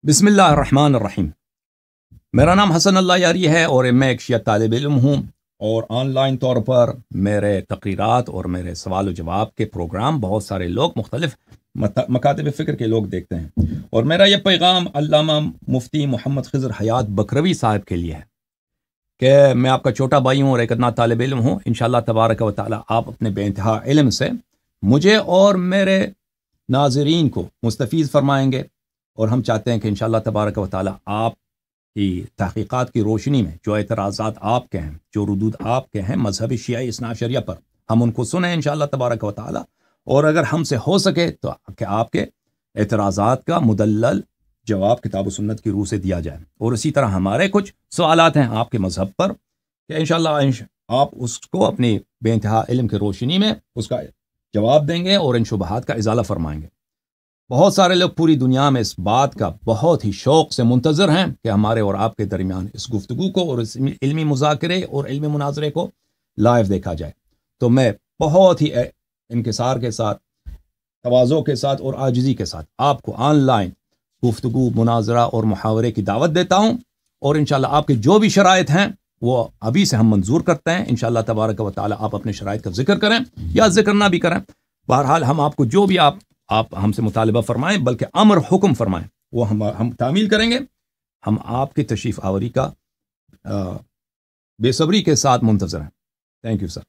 بسم اللہ الرحمن الرحیم۔ میرا نام حسن اللہ یاری ہے اور میں ایک شیعہ طالب علم ہوں، اور آن لائن طور پر میرے تقریرات اور میرے سوال و جواب کے پروگرام بہت سارے لوگ مختلف مکاتب فکر کے لوگ دیکھتے ہیں، اور میرا یہ پیغام علامہ مفتی محمد خضر حیات بکروی صاحب کے لیے ہے کہ میں آپ کا چھوٹا بھائی ہوں اور ایک ادنا طالب علم ہوں۔ انشاءاللہ تبارک و تعالی آپ اپنے بے انتہا علم سے مجھے اور میرے ناظرین کو مستفیض فرمائیں گے، اور ہم چاہتے ہیں کہ انشاءاللہ تبارک و تعالی آپ کی تحقیقات کی روشنی میں جو اعتراضات آپ کے ہیں، جو ردود آپ کے ہیں مذہب شیعہ اثنا عشریہ پر، ہم ان کو سنیں انشاءاللہ تبارک و تعالی، اور اگر ہم سے ہو سکے تو کہ آپ کے اعتراضات کا مدلل جواب کتاب و سنت کی روح سے دیا جائے، اور اسی طرح ہمارے کچھ سوالات ہیں آپ کے مذہب پر کہ انشاءاللہ آپ اس کو اپنی بے انتہا علم کی روشنی میں اس کا جواب دیں گے اور ان شبہات کا ازالہ فرمائیں گے۔ بہت سارے لوگ پوری دنیا میں اس بات کا بہت ہی شوق سے منتظر ہیں کہ ہمارے اور آپ کے درمیان اس گفتگو کو اور اس علمی مذاکرے اور علمی مناظرے کو لائیو دیکھا جائے۔ تو میں بہت ہی انکسار کے ساتھ، تواضع کے ساتھ اور عاجزی کے ساتھ آپ کو آن لائن گفتگو، مناظرہ اور محاورے کی دعوت دیتا ہوں، اور انشاءاللہ آپ کے جو بھی شرائط ہیں وہ ابھی سے ہم منظور کرتے ہیں۔ انشاءاللہ تبارک و تعالی آپ اپنے شرائط کا ذکر کریں یا ذکر نہ بھی کریں، بہرحال ہم آپ کو جو بھی آپ ہم سے مطالبہ فرمائیں، بلکہ امر حکم فرمائیں، وہ ہم تعمیل کریں گے۔ ہم آپ کی تشریف آوری کا بے صبری کے ساتھ منتظر ہیں۔ Thank you sir.